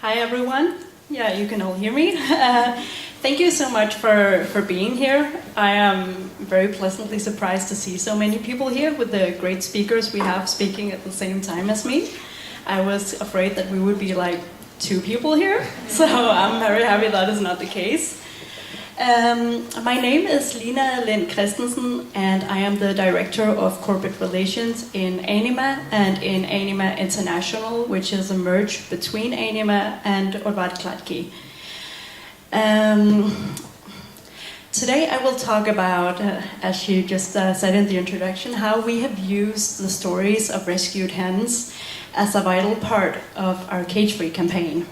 Hi everyone. Yeah, you can all hear me. Thank you so much for being here. I am very pleasantly surprised to see so many people here with the great speakers we have speaking at the same time as me. I was afraid that we would be like 2 people here, so I'm very happy that is not the case. My name is Lina Lind Christensen, and I am the Director of Corporate Relations in Anima and in Anima International, which is a merge between Anima and Orvat Kladki. Today I will talk about, as she just said in the introduction, how we have used the stories of rescued hens as a vital part of our cage-free campaign.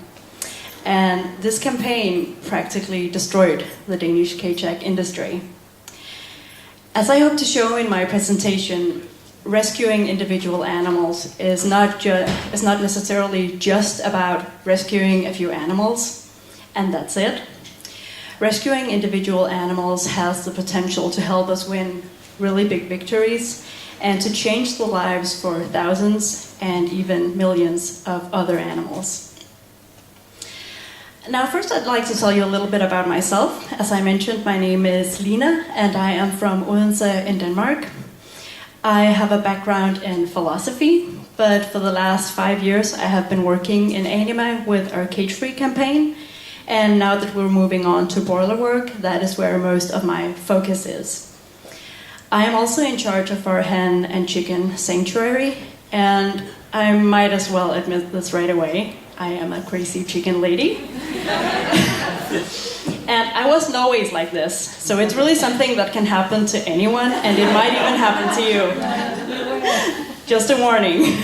And this campaign practically destroyed the Danish cage egg industry. As I hope to show in my presentation, rescuing individual animals is not necessarily just about rescuing a few animals, and that's it. Rescuing individual animals has the potential to help us win really big victories and to change the lives for thousands and even millions of other animals. Now, first I'd like to tell you a little bit about myself. As I mentioned, my name is Lina, and I am from Odense in Denmark. I have a background in philosophy, but for the last 5 years I have been working in Anima with our cage-free campaign, and now that we're moving on to boiler work, that is where most of my focus is. I am also in charge of our hen and chicken sanctuary, and I might as well admit this right away. I am a crazy chicken lady. And I wasn't always like this, so it's really something that can happen to anyone, and it might even happen to you. Just a warning.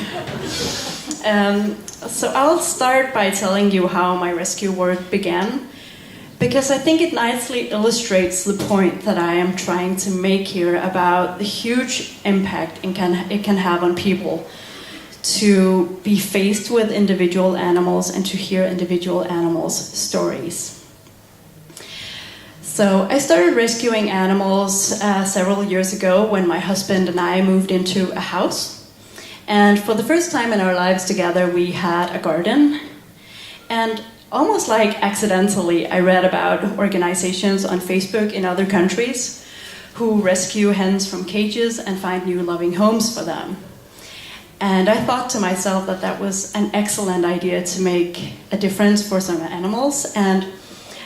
So I'll start by telling you how my rescue work began, because I think it nicely illustrates the point that I am trying to make here about the huge impact it can have on people to be faced with individual animals and to hear individual animals' stories. So I started rescuing animals several years ago when my husband and I moved into a house. And for the first time in our lives together, we had a garden. And almost like accidentally, I read about organizations on Facebook in other countries who rescue hens from cages and find new loving homes for them. And I thought to myself that that was an excellent idea to make a difference for some animals. And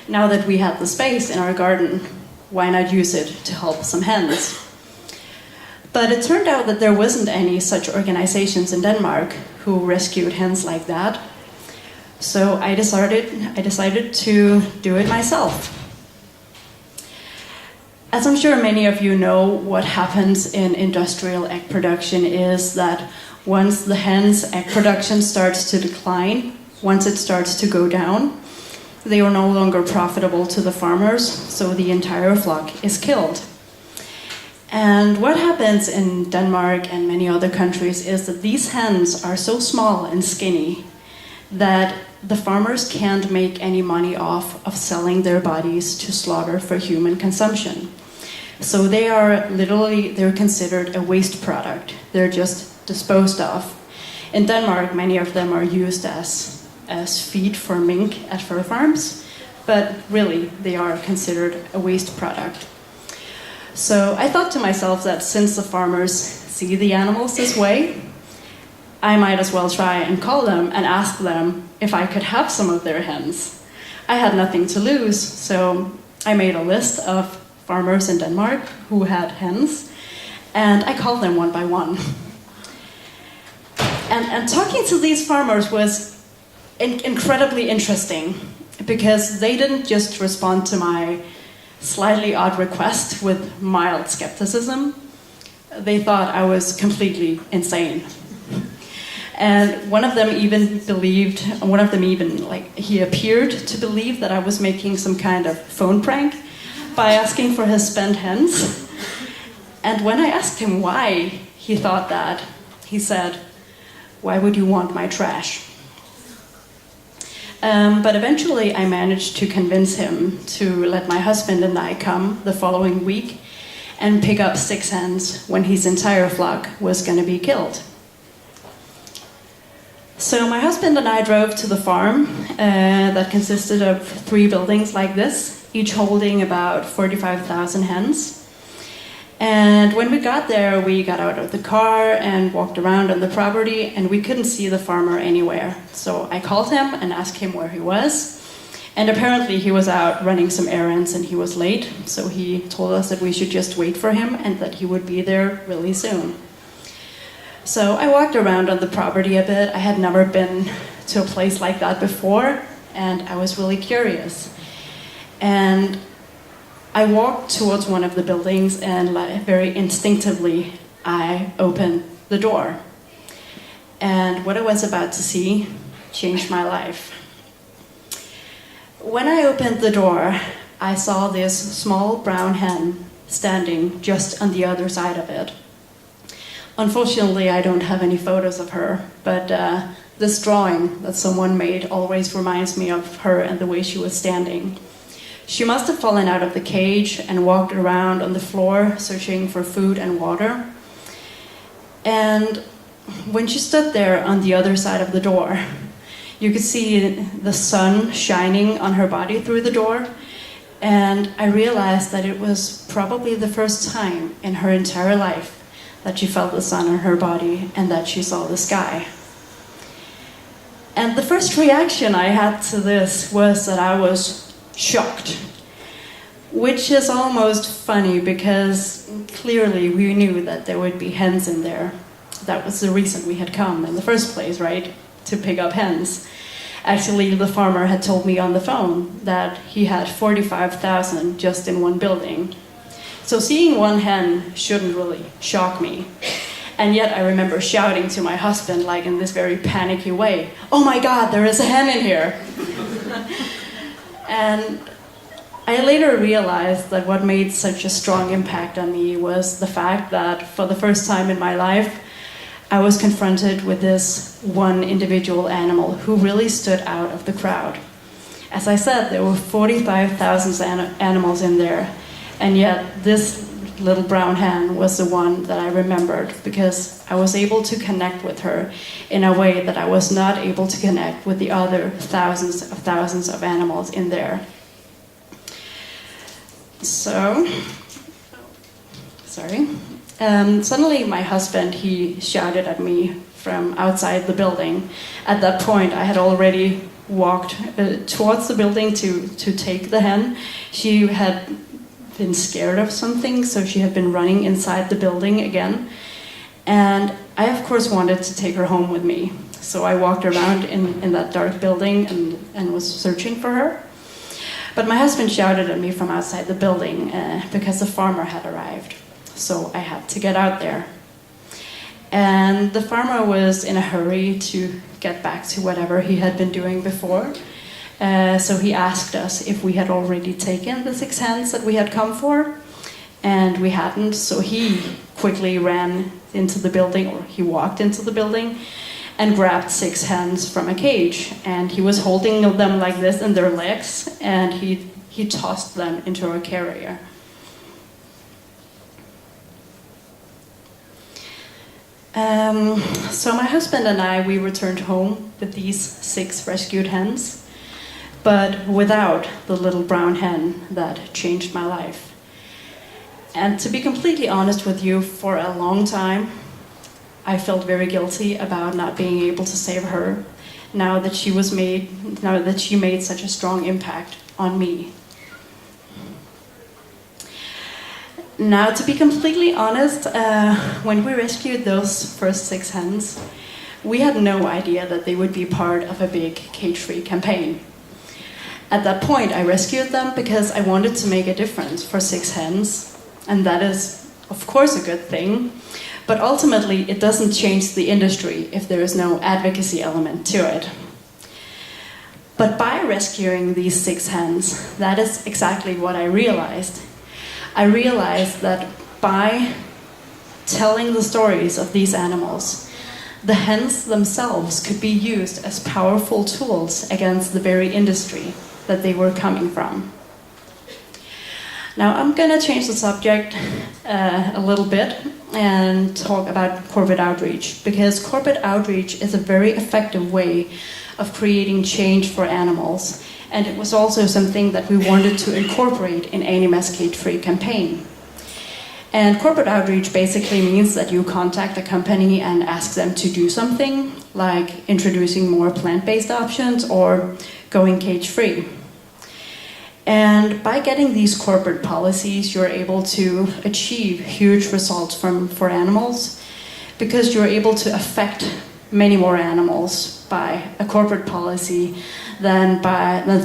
now that we had the space in our garden, why not use it to help some hens? But it turned out that there wasn't any such organizations in Denmark who rescued hens like that. So I decided to do it myself. As I'm sure many of you know, what happens in industrial egg production is that once the hen's egg production starts to decline, once it starts to go down, they are no longer profitable to the farmers, so the entire flock is killed. And what happens in Denmark and many other countries is that these hens are so small and skinny that the farmers can't make any money off of selling their bodies to slaughter for human consumption. So they're considered a waste product. They're just disposed of. In Denmark, many of them are used as feed for mink at fur farms, but really they are considered a waste product. So I thought to myself that since the farmers see the animals this way, I might as well try and call them and ask them if I could have some of their hens. I had nothing to lose, so I made a list of farmers in Denmark who had hens, and I called them one by one. And talking to these farmers was incredibly interesting, because they didn't just respond to my slightly odd request with mild skepticism. They thought I was completely insane. And one of them he appeared to believe that I was making some kind of phone prank by asking for his spent hens. And when I asked him why he thought that, he said, "Why would you want my trash?" But eventually I managed to convince him to let my husband and I come the following week and pick up 6 hens when his entire flock was going to be killed. So my husband and I drove to the farm that consisted of 3 buildings like this, each holding about 45,000 hens. And when we got there, we got out of the car and walked around on the property, and we couldn't see the farmer anywhere. So I called him and asked him where he was. And apparently he was out running some errands and he was late. So he told us that we should just wait for him and that he would be there really soon. So I walked around on the property a bit. I had never been to a place like that before, and I was really curious. And I walked towards one of the buildings, and very instinctively, I opened the door. And what I was about to see changed my life. When I opened the door, I saw this small brown hen standing just on the other side of it. Unfortunately, I don't have any photos of her, but this drawing that someone made always reminds me of her and the way she was standing. She must have fallen out of the cage and walked around on the floor searching for food and water. And when she stood there on the other side of the door, you could see the sun shining on her body through the door. And I realized that it was probably the first time in her entire life that she felt the sun on her body and that she saw the sky. And the first reaction I had to this was that I was shocked, which is almost funny because clearly we knew that there would be hens in there. That was the reason we had come in the first place, right? To pick up hens. Actually, the farmer had told me on the phone that he had 45,000 just in one building. So seeing one hen shouldn't really shock me. And yet I remember shouting to my husband, like in this very panicky way, "Oh my God, there is a hen in here!" And I later realized that what made such a strong impact on me was the fact that for the first time in my life, I was confronted with this one individual animal who really stood out of the crowd. As I said, there were 45,000 animals in there, and yet this little brown hen was the one that I remembered because I was able to connect with her in a way that I was not able to connect with the other thousands of animals in there. So, suddenly my husband, he shouted at me from outside the building. At that point, I had already walked towards the building to take the hen. She had been scared of something, so she had been running inside the building again. And I, of course, wanted to take her home with me. So I walked around in that dark building and was searching for her. But my husband shouted at me from outside the building because the farmer had arrived. So I had to get out there. And the farmer was in a hurry to get back to whatever he had been doing before. So he asked us if we had already taken the 6 hens that we had come for, and we hadn't. So he quickly ran into the building, or he walked into the building, and grabbed 6 hens from a cage. And he was holding them like this in their legs, and he tossed them into a carrier. So my husband and I, we returned home with these 6 rescued hens, but without the little brown hen that changed my life. And to be completely honest with you, for a long time, I felt very guilty about not being able to save her now that she made such a strong impact on me. Now, to be completely honest, when we rescued those first 6 hens, we had no idea that they would be part of a big cage-free campaign. At that point, I rescued them because I wanted to make a difference for 6 hens, and that is, of course, a good thing. But ultimately, it doesn't change the industry if there is no advocacy element to it. But by rescuing these 6 hens, that is exactly what I realized. I realized that by telling the stories of these animals, the hens themselves could be used as powerful tools against the very industry that they were coming from. Now I'm going to change the subject a little bit and talk about corporate outreach, because corporate outreach is a very effective way of creating change for animals, and it was also something that we wanted to incorporate in Anima's cage-free campaign. And corporate outreach basically means that you contact a company and ask them to do something, like introducing more plant-based options or going cage-free. And by getting these corporate policies, you're able to achieve huge results for animals, because you're able to affect many more animals by a corporate policy than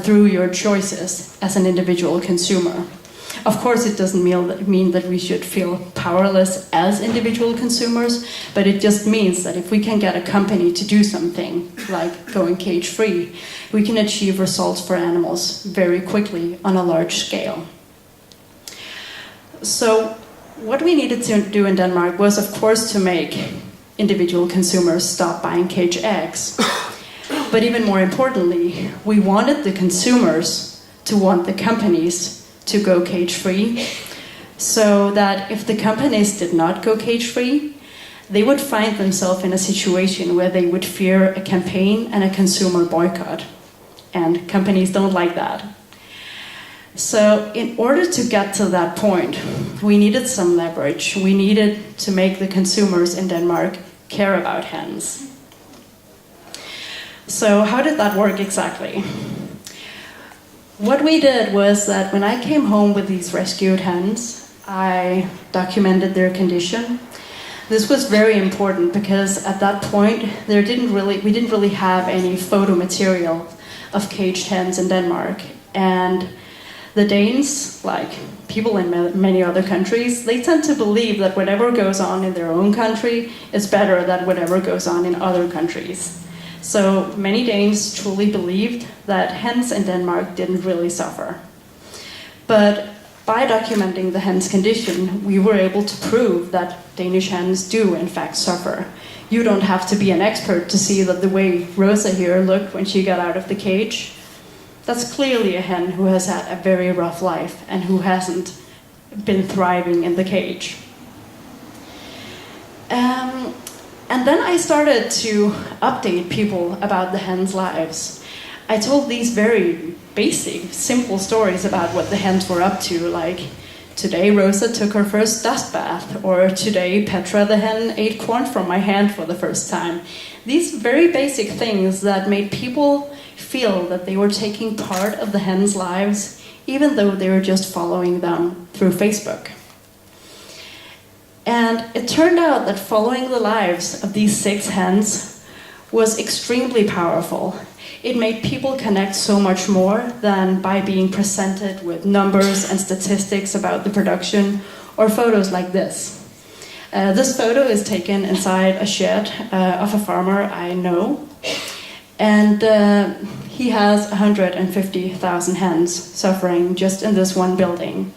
through your choices as an individual consumer. Of course, it doesn't mean that we should feel powerless as individual consumers, but it just means that if we can get a company to do something, like going cage-free, we can achieve results for animals very quickly on a large scale. So what we needed to do in Denmark was, of course, to make individual consumers stop buying cage eggs. But even more importantly, we wanted the consumers to want the companies to go cage-free, so that if the companies did not go cage-free, they would find themselves in a situation where they would fear a campaign and a consumer boycott. And companies don't like that. So in order to get to that point, we needed some leverage. We needed to make the consumers in Denmark care about hens. So how did that work exactly? What we did was that when I came home with these rescued hens, I documented their condition. This was very important because at that point we didn't really have any photo material of caged hens in Denmark. And the Danes, like people in many other countries, they tend to believe that whatever goes on in their own country is better than whatever goes on in other countries. So many Danes truly believed that hens in Denmark didn't really suffer. But by documenting the hen's condition, we were able to prove that Danish hens do in fact suffer. You don't have to be an expert to see that the way Rosa here looked when she got out of the cage, that's clearly a hen who has had a very rough life and who hasn't been thriving in the cage. And then I started to update people about the hens' lives. I told these very basic, simple stories about what the hens were up to, like today Rosa took her first dust bath, or today Petra the hen ate corn from my hand for the first time. These very basic things that made people feel that they were taking part of the hens' lives, even though they were just following them through Facebook. And it turned out that following the lives of these 6 hens was extremely powerful. It made people connect so much more than by being presented with numbers and statistics about the production or photos like this. This photo is taken inside a shed of a farmer I know, and he has 150,000 hens suffering just in this one building.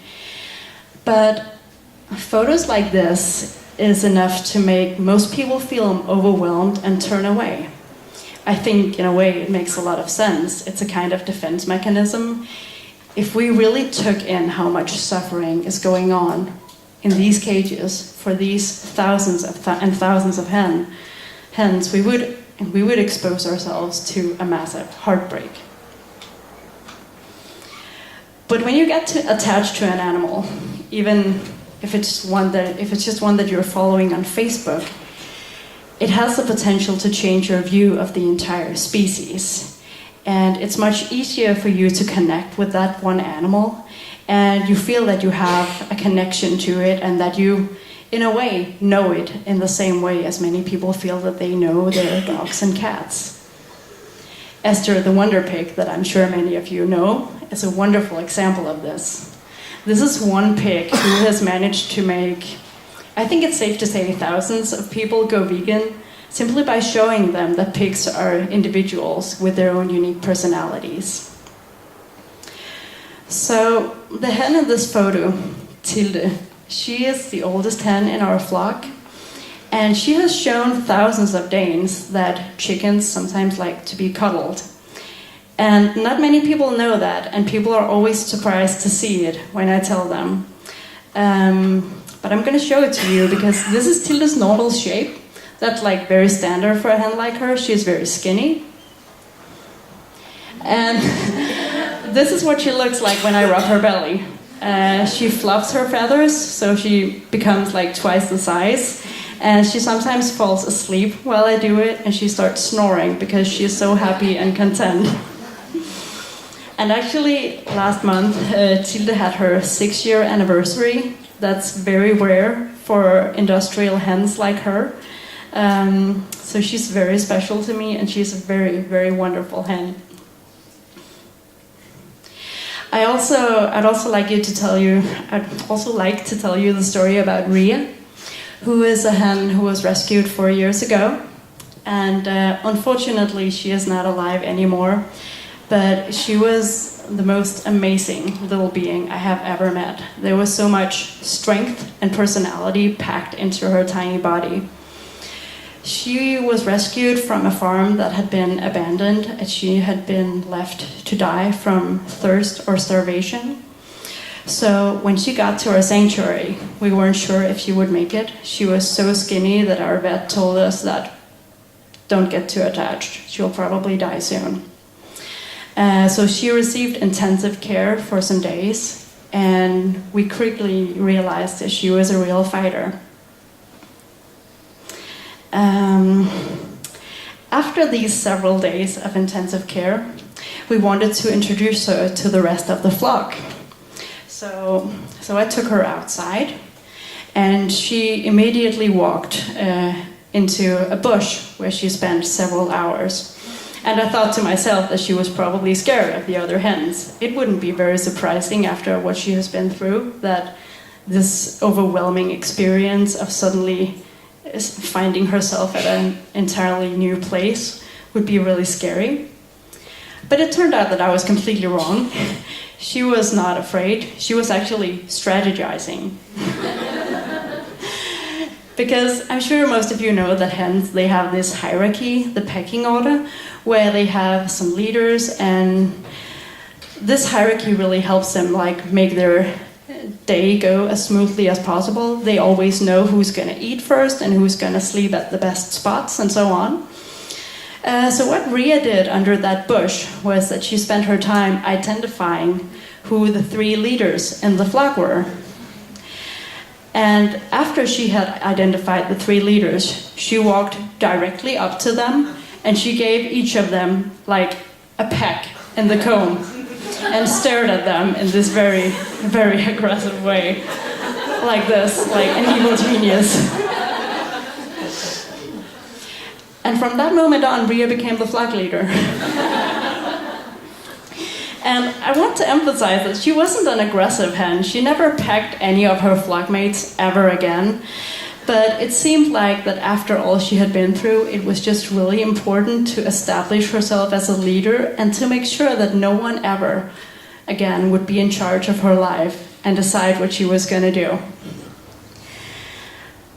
But photos like this is enough to make most people feel overwhelmed and turn away. I think in a way it makes a lot of sense. It's a kind of defense mechanism. If we really took in how much suffering is going on in these cages for these thousands of hens, we would expose ourselves to a massive heartbreak. But when you get attached to an animal, even if it's just one that you're following on Facebook, it has the potential to change your view of the entire species. And it's much easier for you to connect with that one animal, and you feel that you have a connection to it, and that you, in a way, know it in the same way as many people feel that they know their dogs and cats. Esther the Wonder Pig, that I'm sure many of you know, is a wonderful example of this. This is one pig who has managed to make, I think it's safe to say, thousands of people go vegan simply by showing them that pigs are individuals with their own unique personalities. So the hen in this photo, Tilde, she is the oldest hen in our flock, and she has shown thousands of Danes that chickens sometimes like to be cuddled. And not many people know that, and people are always surprised to see it when I tell them. But I'm going to show it to you because this is Tilde's normal shape. That's like very standard for a hen like her. She's very skinny. And this is what she looks like when I rub her belly. She fluffs her feathers, so she becomes like twice the size. And she sometimes falls asleep while I do it, and she starts snoring because she is so happy and content. And actually, last month, Tilde had her 6-year anniversary. That's very rare for industrial hens like her. So she's very special to me, and she's a very, very wonderful hen. I'd also like to tell you the story about Ria, who is a hen who was rescued 4 years ago. And unfortunately, she is not alive anymore. But she was the most amazing little being I have ever met. There was so much strength and personality packed into her tiny body. She was rescued from a farm that had been abandoned, and she had been left to die from thirst or starvation. So when she got to our sanctuary, we weren't sure if she would make it. She was so skinny that our vet told us that don't get too attached. She'll probably die soon. So she received intensive care for some days, and we quickly realized that she was a real fighter. After these several days of intensive care, we wanted to introduce her to the rest of the flock. So I took her outside, and she immediately walked into a bush where she spent several hours. And I thought to myself that she was probably scared of the other hens. It wouldn't be very surprising after what she has been through, that this overwhelming experience of suddenly finding herself at an entirely new place would be really scary. But it turned out that I was completely wrong. She was not afraid. She was actually strategizing. Because I'm sure most of you know that hens, they have this hierarchy, the pecking order, where they have some leaders, and this hierarchy really helps them make their day go as smoothly as possible. They always know who's going to eat first and who's going to sleep at the best spots and so on. So what Ria did under that bush was that she spent her time identifying who the 3 leaders in the flock were. And after she had identified the 3 leaders, she walked directly up to them, and she gave each of them like a peck in the comb and stared at them in this very, very aggressive way, like this, like an evil genius. And from that moment on, Ria became the flock leader. And I want to emphasize that she wasn't an aggressive hen. She never pecked any of her flockmates ever again. But it seemed like that after all she had been through, it was just really important to establish herself as a leader and to make sure that no one ever again would be in charge of her life and decide what she was going to do.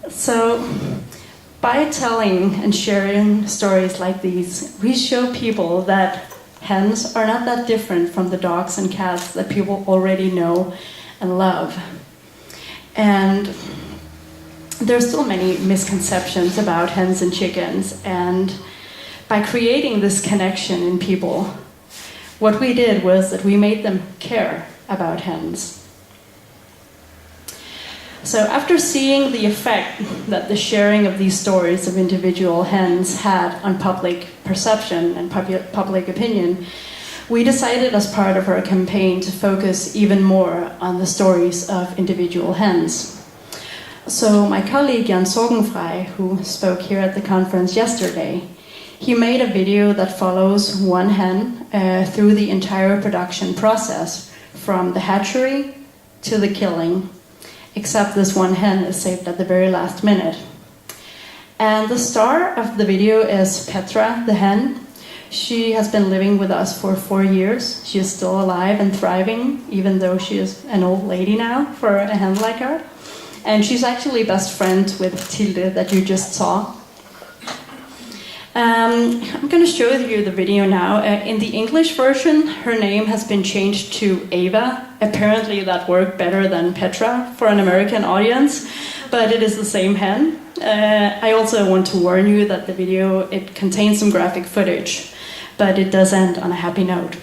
So by telling and sharing stories like these, we show people that hens are not that different from the dogs and cats that people already know and love. And there's still many misconceptions about hens and chickens, and by creating this connection in people, what we did was that we made them care about hens. So after seeing the effect that the sharing of these stories of individual hens had on public perception and public opinion, we decided as part of our campaign to focus even more on the stories of individual hens. So my colleague Jan Sorgenfrei, who spoke here at the conference yesterday, he made a video that follows one hen through the entire production process, from the hatchery to the killing, except this one hen is saved at the very last minute. And the star of the video is Petra, the hen. She has been living with us for 4 years. She is still alive and thriving, even though she is an old lady now for a hen like her. And she's actually best friends with Tilde that you just saw. I'm going to show you the video now. In the English version, her name has been changed to Ava. Apparently that worked better than Petra for an American audience, but it is the same hen. I also want to warn you that the video, it contains some graphic footage, but it does end on a happy note.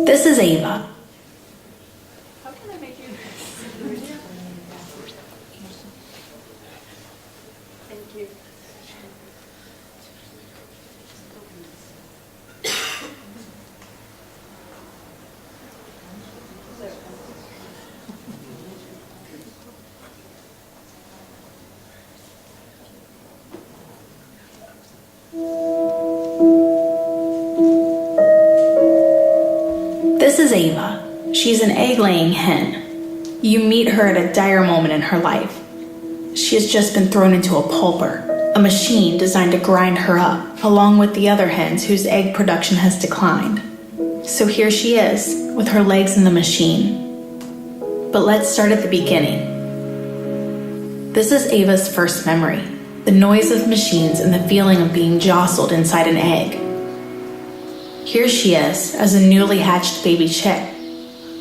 This is Ava. How can I make you Thank you. This is Ava. She's an egg-laying hen. You meet her at a dire moment in her life. She has just been thrown into a pulper, a machine designed to grind her up, along with the other hens whose egg production has declined. So here she is, with her legs in the machine. But let's start at the beginning. This is Ava's first memory, the noise of machines and the feeling of being jostled inside an egg. Here she is, as a newly hatched baby chick,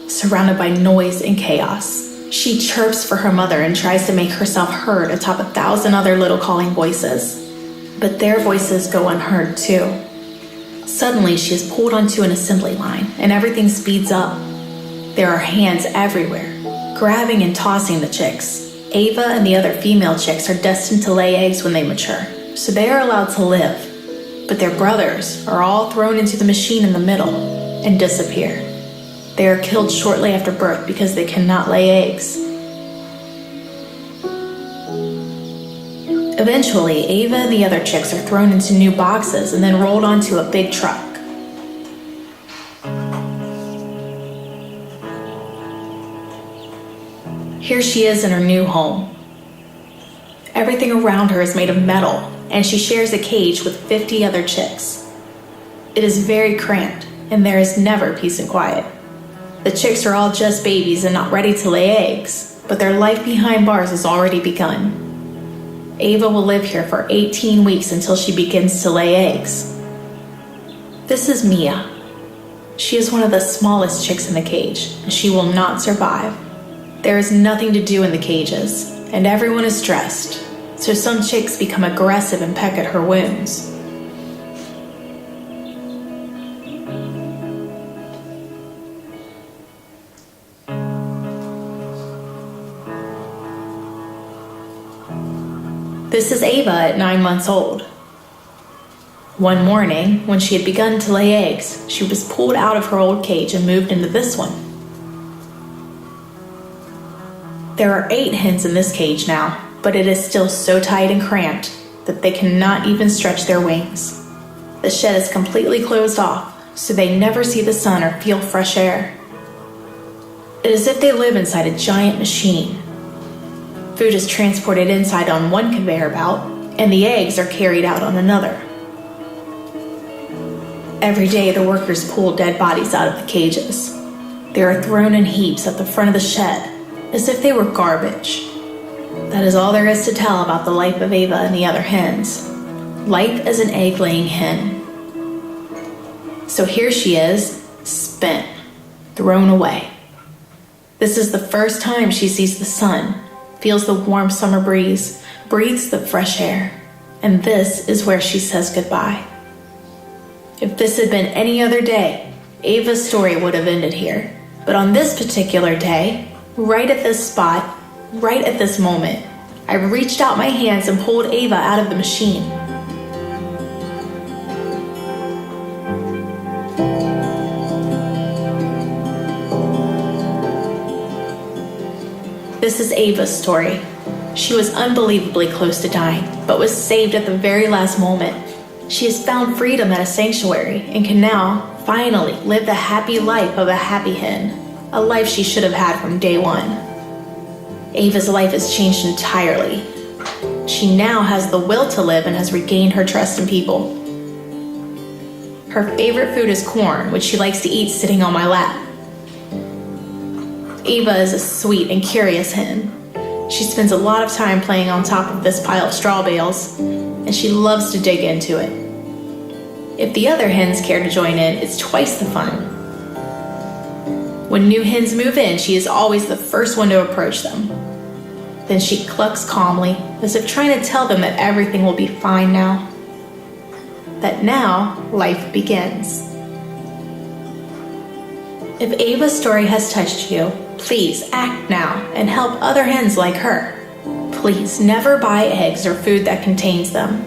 surrounded by noise and chaos. She chirps for her mother and tries to make herself heard atop 1,000 other little calling voices. But their voices go unheard too. Suddenly, she is pulled onto an assembly line, and everything speeds up. There are hands everywhere, grabbing and tossing the chicks. Ava and the other female chicks are destined to lay eggs when they mature, so they are allowed to live. But their brothers are all thrown into the machine in the middle and disappear. They are killed shortly after birth because they cannot lay eggs. Eventually, Ava and the other chicks are thrown into new boxes and then rolled onto a big truck. Here she is in her new home. Everything around her is made of metal, and she shares a cage with 50 other chicks. It is very cramped, and there is never peace and quiet. The chicks are all just babies and not ready to lay eggs, but their life behind bars has already begun. Ava will live here for 18 weeks until she begins to lay eggs. This is Mia. She is one of the smallest chicks in the cage, and she will not survive. There is nothing to do in the cages, and everyone is stressed, so some chicks become aggressive and peck at her wounds. This is Ava at 9 months old. One morning, when she had begun to lay eggs, she was pulled out of her old cage and moved into this one. There are 8 hens in this cage now, but it is still so tight and cramped that they cannot even stretch their wings. The shed is completely closed off, so they never see the sun or feel fresh air. It is as if they live inside a giant machine. Food is transported inside on one conveyor belt, and the eggs are carried out on another. Every day, the workers pull dead bodies out of the cages. They are thrown in heaps at the front of the shed, as if they were garbage. That is all there is to tell about the life of Ava and the other hens. Life as an egg-laying hen. So here she is, spent, thrown away. This is the first time she sees the sun, feels the warm summer breeze, breathes the fresh air, and this is where she says goodbye. If this had been any other day, Ava's story would have ended here. But on this particular day, right at this spot, right at this moment, I reached out my hands and pulled Ava out of the machine. This is Ava's story. She was unbelievably close to dying, but was saved at the very last moment. She has found freedom at a sanctuary and can now, finally, live the happy life of a happy hen, a life she should have had from day one. Ava's life has changed entirely. She now has the will to live and has regained her trust in people. Her favorite food is corn, which she likes to eat sitting on my lap. Ava is a sweet and curious hen. She spends a lot of time playing on top of this pile of straw bales, and she loves to dig into it. If the other hens care to join in, it's twice the fun. When new hens move in, she is always the first one to approach them. Then she clucks calmly, as if trying to tell them that everything will be fine now. That now, life begins. If Ava's story has touched you, please act now and help other hens like her. Please never buy eggs or food that contains them.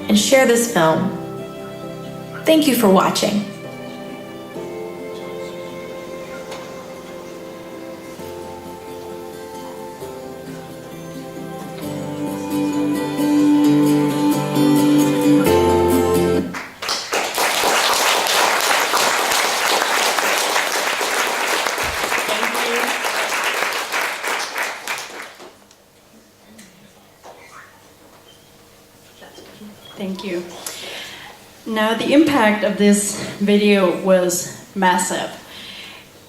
And share this film. Thank you for watching. Thank you. Now, the impact of this video was massive.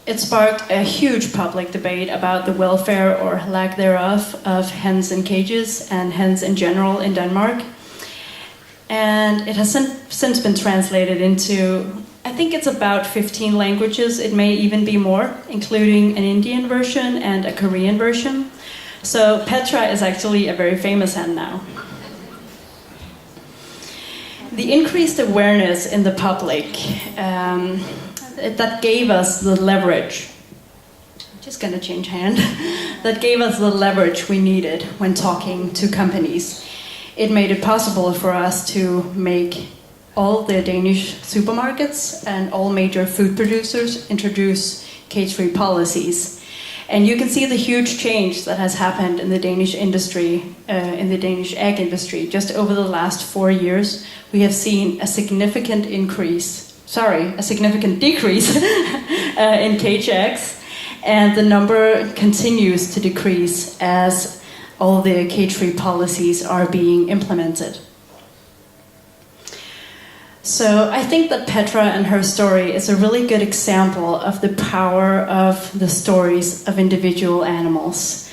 It sparked a huge public debate about the welfare or lack thereof of hens in cages and hens in general in Denmark. And it has since been translated into, I think it's about 15 languages. It may even be more, including an Indian version and a Korean version. So Petra is actually a very famous hen now. The increased awareness in the public that gave us the leverage, I'm just going to change hand, that gave us the leverage we needed when talking to companies. It made it possible for us to make all the Danish supermarkets and all major food producers introduce cage-free policies. And you can see the huge change that has happened in the Danish industry, in the Danish egg industry. Just over the last 4 years, we have seen a significant decrease in cage eggs. And the number continues to decrease as all the cage-free policies are being implemented. So I think that Petra and her story is a really good example of the power of the stories of individual animals.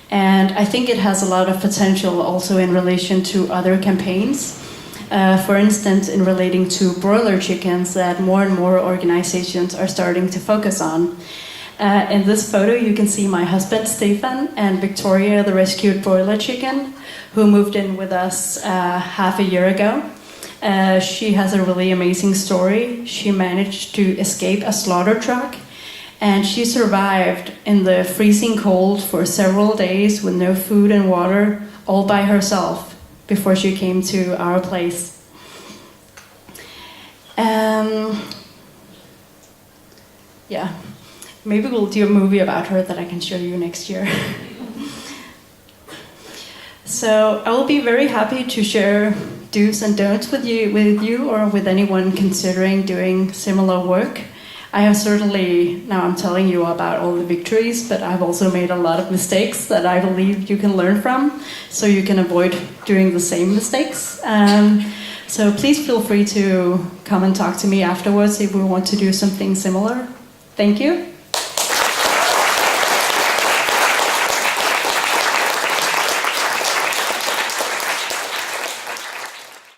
And I think it has a lot of potential also in relation to other campaigns. For instance, in relating to broiler chickens that more and more organizations are starting to focus on. In this photo, you can see my husband, Stefan, and Victoria, the rescued broiler chicken, who moved in with us half a year ago. She has a really amazing story. She managed to escape a slaughter truck, and she survived in the freezing cold for several days with no food and water, all by herself, before she came to our place. Yeah, maybe we'll do a movie about her that I can show you next year. So I will be very happy to share do's and don'ts with you or with anyone considering doing similar work. I have certainly, now I'm telling you about all the victories, but I've also made a lot of mistakes that I believe you can learn from, so you can avoid doing the same mistakes. So please feel free to come and talk to me afterwards if we want to do something similar. Thank you.